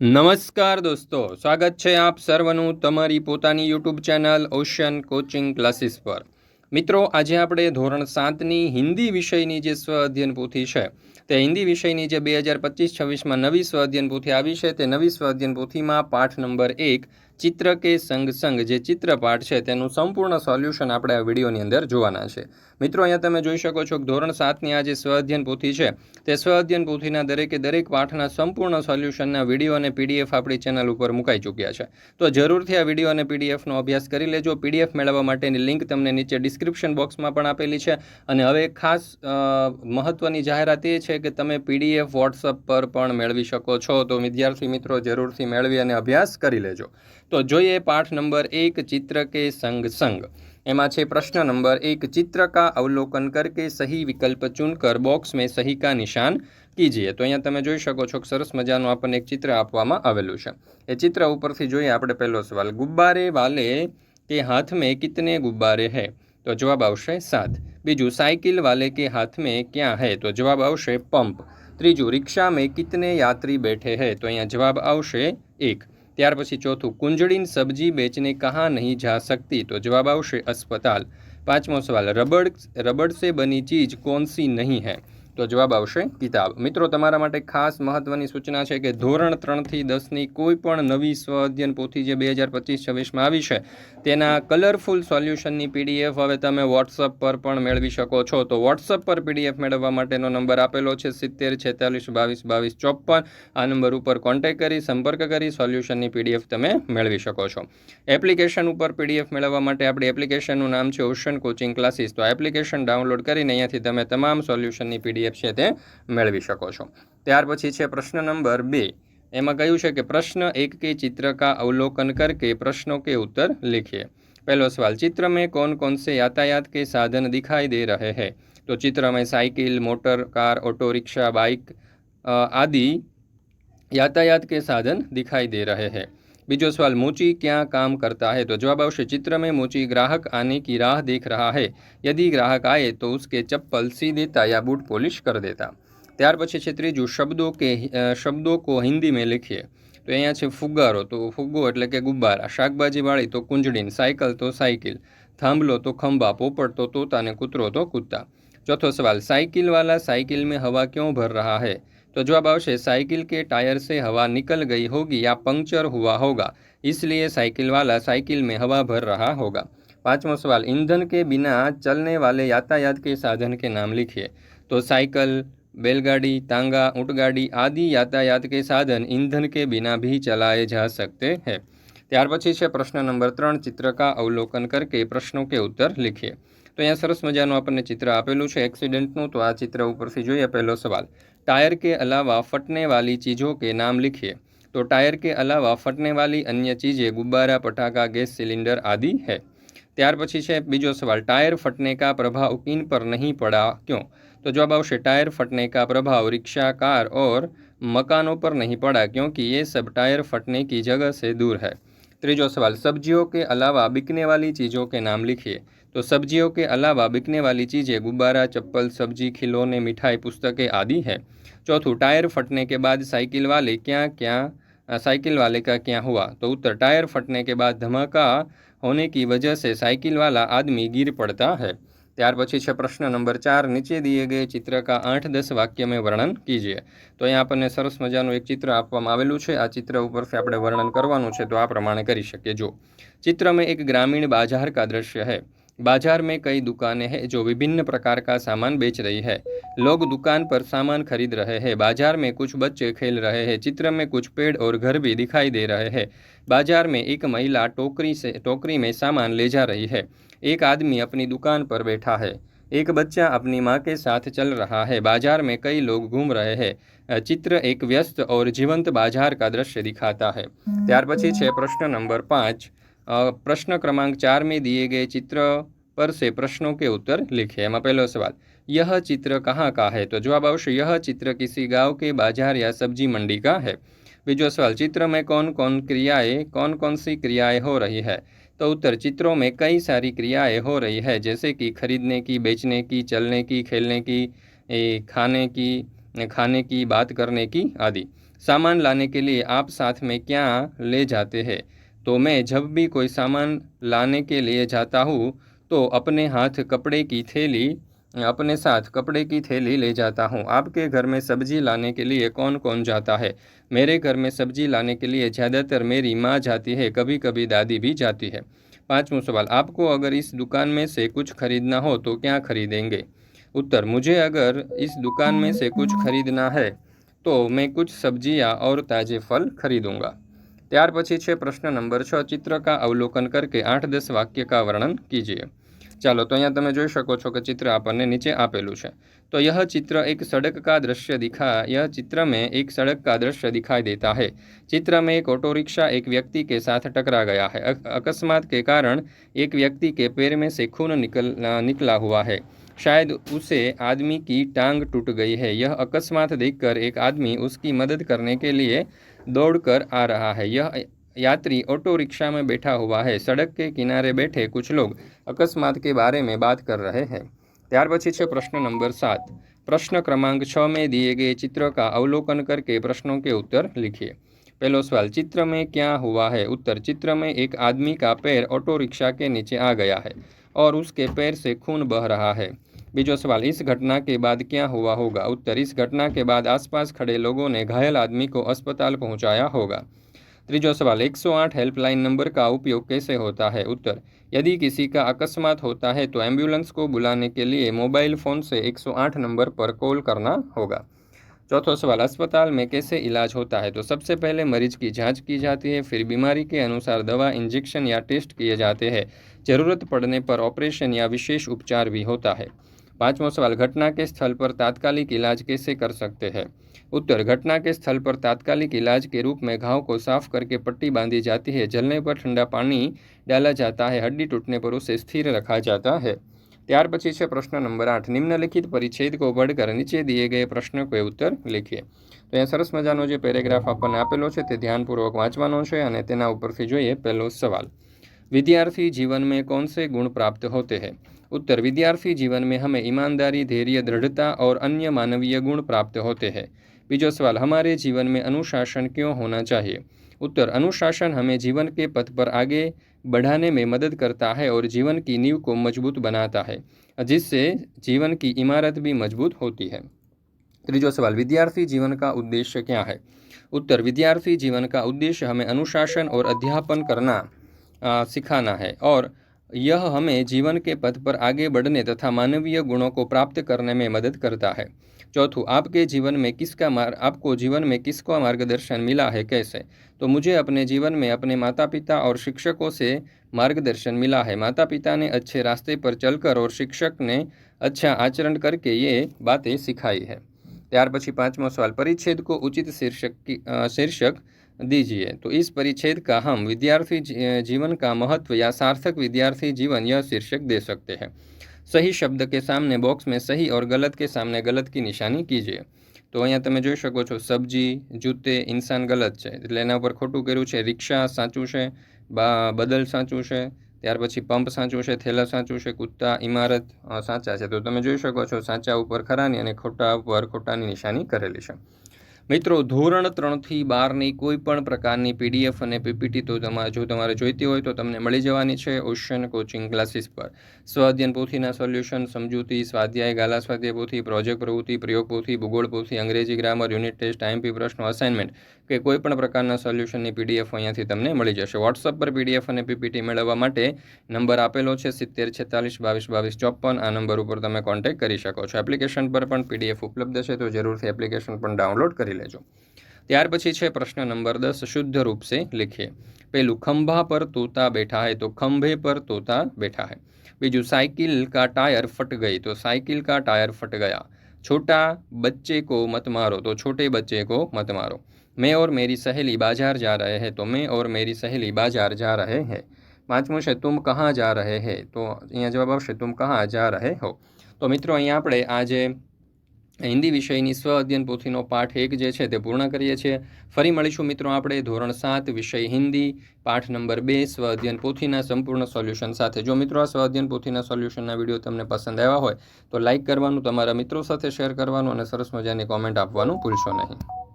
નમસ્કાર દોસ્તો, સ્વાગત છે આપ સર્વનું તમારી પોતાની YouTube channel ocean coaching classes પર। મિત્રો, આજે આપણે ધોરણ 7ની હિન્દી વિષયની જે સ્વ અધ્યયન પોથી છે તે હિન્દી વિષયની જે 2025-26માં નવી સ્વ અધ્યયન પોથી આવી છે તે નવી સ્વ અધ્યયન પોથીમાં પાઠ નંબર 1 ચિત્ર કે સંગ સંગ જે ચિત્રપાઠ છે તેનું સંપૂર્ણ સોલ્યુશન આપણે આ વિડીયોની અંદર જોવાના છે। મિત્રો, અહીંયા તમે જોઈ શકો છો કે ધોરણ 7ની આ જે સ્વ અધ્યયન પોથી છે તે સ્વ અધ્યયન પોથીના દરેક પાઠના સંપૂર્ણ સોલ્યુશનના વિડીયો અને પીડીએફ આપણી ચેનલ ઉપર મુકાઈ ચૂક્યા છે। તો જરૂરથી આ વિડીયો અને પીડીએફનો અભ્યાસ કરી લેજો। પીડીએફ મેળવવા માટેની લિંક તમને નીચે ડિસ્ક્રિપ્શન બોક્સમાં પણ આપેલી છે। અને હવે ખાસ મહત્વની જાહેરાત એ છે કે તમે પીડીએફ વોટ્સઅપ પર પણ મેળવી શકો છો। તો વિદ્યાર્થી મિત્રો જરૂરથી મેળવી અને અભ્યાસ કરી લેજો। તો જોઈએ પાઠ નંબર 1 चित्र के संग संग। एमा छे प्रश्न नंबर 1 चित्र का अवलोकन करके सही विकल्प चुनकर बॉक्स में सही का निशान कीजिए। तो अहींया तमे जोई शको छो कि सरस मजानुं आपणे एक चित्र आपवामां आवेलुं छे। ए चित्र उपरथी जोईए आपणे पहेलो सवाल, गुब्बारे वाले के हाथ में कितने गुब्बारे हैं? तो जवाब आवशे 7। बीजू, साइकिल वाले के हाथ में क्या है? तो जवाब आवशे पंप। त्रीजू, रिक्शा में कितने यात्री बैठे हैं? तो अहींया जवाब आवशे 1। त्यार पछी चौथुं, कुंजड़ीन सब्जी बेचने कहाँ नहीं जा सकती? तो जवाब आवशे अस्पताल। पांचमो सवाल, रबड़ से बनी चीज कौन सी नहीं है? तो जवाब आवशे किताब। मित्रों, तमारा माटे खास महत्वनी सूचना है कि धोरण 3 થી 10ની कोईपण नवी स्व अध्ययन पोथी जे 2025-26માં આવી છે તેના કલરફુલ સોલ્યુશનની પીડીએફ હવે તમે વોટ્સઅપ પર પણ મેળવી શકો છો। તો વોટ્સઅપ પર પીડીએફ મેળવવા માટેનો નંબર આપેલો છે 7046222254। આ નંબર ઉપર કોન્ટેક્ટ કરી સંપર્ક કરી સોલ્યુશનની પીડીએફ તમે મેળવી શકો છો। એપ્લિકેશન ઉપર પીડીએફ મેળવવા માટે આપણી એપ્લિકેશનનું નામ છે ઓશન કોચિંગ ક્લાસીસ। તો એપ્લિકેશન ડાઉનલોડ કરીને અહીંયાથી તમે તમામ સોલ્યુશનની પીડીએફ છે તે મેળવી શકો છો। ત્યાર પછી છે પ્રશ્ન નંબર 2। એમાં કહ્યું છે કે प्रश्न 1 के चित्र का अवलोकन करके प्रश्नों के उत्तर लिखिए। पहलो सवाल, चित्र में कौन कौन से यातायात के साधन दिखाई दे रहे हैं? तो चित्र में cycle, motor car, auto rickshaw, bike आदि यातायात के साधन दिखाई दे रहे हैं। बीजो सवाल, मोची क्या काम करता है? तो जवाब आवशे चित्र में मोची ग्राहक आने की राह देख रहा है। यदि ग्राहक आए तो उसके चप्पल सी देता या बूट पॉलिश कर देता। त्यार पछी छे त्रीजू, शब्दों को हिंदी में लिखिए। तो अहींया छे फुग्गारो, तो फुग्गो एटले के गुब्बारा, शाकभाजीवाળી तो कुंजड़ीन, साइकल तो साइकिल, थांभलो तो खंभा, पोपट तो तोता ने कूतरो तो कुत्ता। चौथो सवाल, साइकिल वाला साइकिल में हवा क्यों भर रहा है? तो जवाब आवशे साइकिल के टायर से हवा निकल गई होगी या पंक्चर हुआ होगा, इसलिए साइकिल वाला साइकिल में हवा भर रहा होगा। पांचवा सवाल, ईंधन के बिना चलने वाले यातायात के साधन के नाम लिखिए। तो साइकिल, बैलगाड़ी, तांगा, ऊँटगाड़ी आदि यातायात के साधन ईंधन के बिना भी चलाए जा सकते हैं। त्यार पछी छे प्रश्न नंबर 3, चित्र का अवलोकन करके प्रश्नों के उत्तर लिखिए। तो अहींया सरस मजानुं आपणे चित्र आपेलुं छे एक्सिडेंटनुं। तो आ चित्र उपरथी जोईए पहेलो सवाल, टायर के अलावा फटने वाली चीज़ों के नाम लिखिए। तो टायर के अलावा फटने वाली अन्य चीज़ें गुब्बारा, पटाखा, गैस सिलेंडर आदि है। त्यार पछी छे बीजो सवाल, टायर फटने का प्रभाव किन पर नहीं पड़ा, क्यों? तो जवाब आवशे टायर फटने का प्रभाव रिक्शा, कार और मकानों पर नहीं पड़ा क्योंकि ये सब टायर फटने की जगह से दूर है। त्रीजो सवाल, सब्जियों के अलावा बिकने वाली चीज़ों के नाम लिखिए। तो सब्जियों के अलावा बिकने वाली चीज़ें गुब्बारा, चप्पल, सब्जी, खिलौने, मिठाई, पुस्तकें आदि है। चौथुं, टायर फटने के बाद साइकिल वाले का क्या हुआ? तो उत्तर, टायर फटने के बाद धमाका होने की वजह से साइकिल वाला आदमी गिर पड़ता है। त्यार पछी छे प्रश्न नंबर 4, नीचे दिए गए चित्र का 8-10 वाक्य में वर्णन कीजिए। तो अहींया आपणे सरस मजानुं एक चित्र आपवामां आवेलुं छे। आ चित्र उपरथी आपणे वर्णन करवानुं छे। तो आ प्रमाणे करी शकीए। जो चित्र में एक ग्रामीण बाजार का दृश्य है। बाजार में कई दुकानें हैं जो विभिन्न प्रकार का सामान बेच रही है। लोग दुकान पर सामान खरीद रहे हैं। बाजार में कुछ बच्चे खेल रहे हैं। चित्र में कुछ पेड़ और घर भी दिखाई दे रहे हैं। बाजार में एक महिला टोकरी में सामान ले जा रही है। एक आदमी अपनी दुकान पर बैठा है। एक बच्चा अपनी माँ के साथ चल रहा है। बाजार में कई लोग घूम रहे हैं। चित्र एक व्यस्त और जीवंत बाजार का दृश्य दिखाता है। त्यार पछी छे प्रश्न नंबर 5, प्रश्न क्रमांक 4 में दिए गए चित्र पर से प्रश्नों के उत्तर लिखिए। एमां पहलो सवाल, यह चित्र कहाँ का है? तो जवाब आवशे यह चित्र किसी गांव के बाजार या सब्जी मंडी का है। बीजो सवाल, चित्र में कौन कौन सी क्रियाएं हो रही है? तो उत्तर, चित्रों में कई सारी क्रियाएं हो रही है जैसे कि खरीदने की, बेचने की, चलने की, खेलने की, खाने की, बात करने की आदि। सामान लाने के लिए आप साथ में क्या ले जाते हैं? तो मैं जब भी कोई सामान लाने के लिए जाता हूँ तो अपने साथ कपड़े की थैली ले जाता हूँ। आपके घर में सब्जी लाने के लिए कौन कौन जाता है? मेरे घर में सब्जी लाने के लिए ज़्यादातर मेरी माँ जाती है, कभी कभी दादी भी जाती है। पाँचवां सवाल, आपको अगर इस दुकान में से कुछ खरीदना हो तो क्या खरीदेंगे? उत्तर, मुझे अगर इस दुकान में से कुछ खरीदना है तो मैं कुछ सब्जियां और ताजे फल खरीदूंगा। ત્યાર પછી છે પ્રશ્ન નંબર 6, ચિત્ર કા અવલોકન કરકે 8-10 વાક્ય કા વર્ણન कीजिए। ચાલો, તો અહીંયા તમે જોઈ શકો છો કે ચિત્ર આપણને નીચે આપેલું છે। तो यह चित्र एक सड़क का दृश्य यह चित्र में एक सड़क का दृश्य दिखाई देता है। चित्र में एक ऑटो रिक्शा एक व्यक्ति के साथ टकरा गया है। अकस्मात के कारण एक व्यक्ति के पैर में से खून निकला हुआ है। शायद उसे आदमी की टांग टूट गई है। यह अकस्मात देखकर एक आदमी उसकी मदद करने के लिए दौड़कर आ रहा है। यह यात्री ऑटो रिक्शा में बैठा हुआ है। सड़क के किनारे बैठे कुछ लोग अकस्मात के बारे में बात कर रहे हैं। ત્યાર પછી છે પ્રશ્ન નંબર 7, प्रश्न क्रमांक 6 में दिए गए चित्र का अवलोकन करके प्रश्नों के उत्तर लिखिए। पहला सवाल, चित्र में क्या हुआ है? उत्तर, चित्र में एक आदमी का पैर ऑटो रिक्शा के नीचे आ गया है और उसके पैर से खून बह रहा है। बीजो सवाल, इस घटना के बाद क्या हुआ होगा? उत्तर, इस घटना के बाद आसपास खड़े लोगों ने घायल आदमी को अस्पताल पहुंचाया होगा। तीजो सवाल, 108 हेल्पलाइन नंबर का उपयोग कैसे होता है? उत्तर, यदि किसी का अकस्मात होता है तो एम्बुलेंस को बुलाने के लिए मोबाइल फ़ोन से 108 नंबर पर कॉल करना होगा। चौथा सवाल, अस्पताल में कैसे इलाज होता है? तो सबसे पहले मरीज की जांच की जाती है, फिर बीमारी के अनुसार दवा, इंजेक्शन या टेस्ट किए जाते हैं। ज़रूरत पड़ने पर ऑपरेशन या विशेष उपचार भी होता है। पाँचवां सवाल, घटना के स्थल पर तात्कालिक इलाज कैसे कर सकते हैं? उत्तर, घटना के स्थल पर तात्कालिक इलाज के रूप में घाव को साफ करके पट्टी बांधी जाती है, जलने पर ठंडा पानी डाला जाता है, हड्डी टूटने पर उसे स्थिर रखा जाता है। ત્યાર પછી છે પ્રશ્ન નંબર 8, નિમ્નલિખિત પરિચ્છેદ को पढ़कर નીચે दिए गए પ્રશ્ન के उत्तर लिखिए। તો અહીંયા સરસ મજાનો જે પેરેગ્રાફ આપણને આપેલો છે તે ધ્યાનપૂર્વક વાંચવાનો છે અને તેના ઉપરથી જોઈએ પહેલો સવાલ, विद्यार्थी जीवन में कौन से गुण प्राप्त होते हैं? उत्तर, विद्यार्थी जीवन में हमें ईमानदारी, धैर्य, दृढ़ता और अन्य मानवीय गुण प्राप्त होते हैं। बीजो सवाल, हमारे जीवन में अनुशासन क्यों होना चाहिए? उत्तर, अनुशासन हमें जीवन के पथ पर आगे बढ़ाने में मदद करता है और जीवन की नींव को मजबूत बनाता है, जिससे जीवन की इमारत भी मजबूत होती है। तीजो सवाल, विद्यार्थी जीवन का उद्देश्य क्या है? उत्तर, विद्यार्थी जीवन का उद्देश्य हमें अनुशासन और अध्यापन करना सिखाना है और यह हमें जीवन के पथ पर आगे बढ़ने तथा मानवीय गुणों को प्राप्त करने में मदद करता है। चौथों, आपको जीवन में किसका मार्गदर्शन मिला है, कैसे? तो मुझे अपने जीवन में अपने माता पिता और शिक्षकों से मार्गदर्शन मिला है। माता पिता ने अच्छे रास्ते पर चलकर और शिक्षक ने अच्छा आचरण करके ये बातें सिखाई है। ત્યાર પછી પાંચમો સવાલ, परिच्छेद को उचित शीर्षक दीजिए। तो इस परिच्छेद का हम विद्यार्थी जीवन का महत्व या सार्थक विद्यार्थी जीवन यह शीर्षक दे सकते हैं। सही शब्द के सामने बॉक्स में सही और गलत के सामने गलत की निशानी कीजिए। तो अहींया તમે જોઈ શકો છો, સબ્જી, જૂતે, ઇન્સાન ગલત છે એટલે એના ઉપર ખોટું કર્યું છે, રિક્ષા સાચું છે, બદલ સાચું છે, ત્યાર પછી પંપ સાચું છે, થેલા સાચું છે, કૂતા, ઇમારત સાચા છે। તો તમે જોઈ શકો છો સાચા ઉપર ખરાની અને ખોટા ઉપર ખોટાની નિશાની કરેલી છે। મિત્રો, ધોરણ 3 થી 12ની કોઈ પણ પ્રકારની પીડીએફ અને પીપીટી તો જો તમારે જોઈતી હોય તો તમને મળી જવાની છે ઓશન કોચિંગ ક્લાસીસ પર। સ્વ અધ્યયન પોથીના સોલ્યુશન, સમજૂતી, સ્વાધ્યાય, ગાલા સ્વાધ્યાય પોથી, પ્રોજેક્ટ પ્રવૃત્તિ, પ્રયોગ પોથી, ભૂગોળ પોથી, અંગ્રેજી ગ્રામર, યુનિટ ટેસ્ટ, આઈએમપી પ્રશ્નો, અસાઇનમેન્ટ કે કોઈ પણ પ્રકારના સોલ્યુશનની પીડીએફ અહીંયાથી તમને મળી જશે। વોટ્સઅપ પર પીડીએફ અને પીપીટી મેળવવા માટે નંબર આપેલો છે 7046222254। આ નંબર ઉપર તમે કોન્ટેક્ટ કરી શકો છો। એપ્લિકેશન પર પણ પીડીએફ ઉપલબ્ધ છે, તો જરૂરથી એપ્લિકેશન પણ ડાઉનલોડ કરી લેજો। ત્યાર પછી છે પ્રશ્ન નંબર 10, शुद्ध रूप से लिखिए। पहलू, खंभा पर तोता बैठा है, तो खंभे पर तोता बैठा है। बीजू, साइकिल का टायर फट गई, तो साइकिल का टायर फट गया। छोटा बच्चे को मत मारो, तो छोटे बच्चे को मत मारो। मैं और मेरी सहेली बाजार जा रहे हैं, तो मैं और मेरी सहेली बाजार जा रहे हैं। पांचमું છે, तुम कहाँ जा रहे हैं, तो અહીંયા જવાબ આવશે तुम कहाँ जा रहे हो। तो मित्रों, અહીંયા આપણે આજે हिंदी विषयनी स्व अध्ययन पोथीनो पाठ 1 जे छे ते पूर्ण करीए छीए। फरी मळीशुं मित्रों आपणे धोरण 7 विषय हिंदी पाठ नंबर 2 स्व अध्ययन पोथीना संपूर्ण सोल्यूशन साथे। जो मित्रों आ स्व अध्ययन पोथीना सोल्यूशनना विडियो तमने पसंद आव्या होय तो लाइक करवानुं, तमारा मित्रों साथे शेर करवानुं अने सरस मजानी कॉमेंट आपवानुं भूलशो नहीं।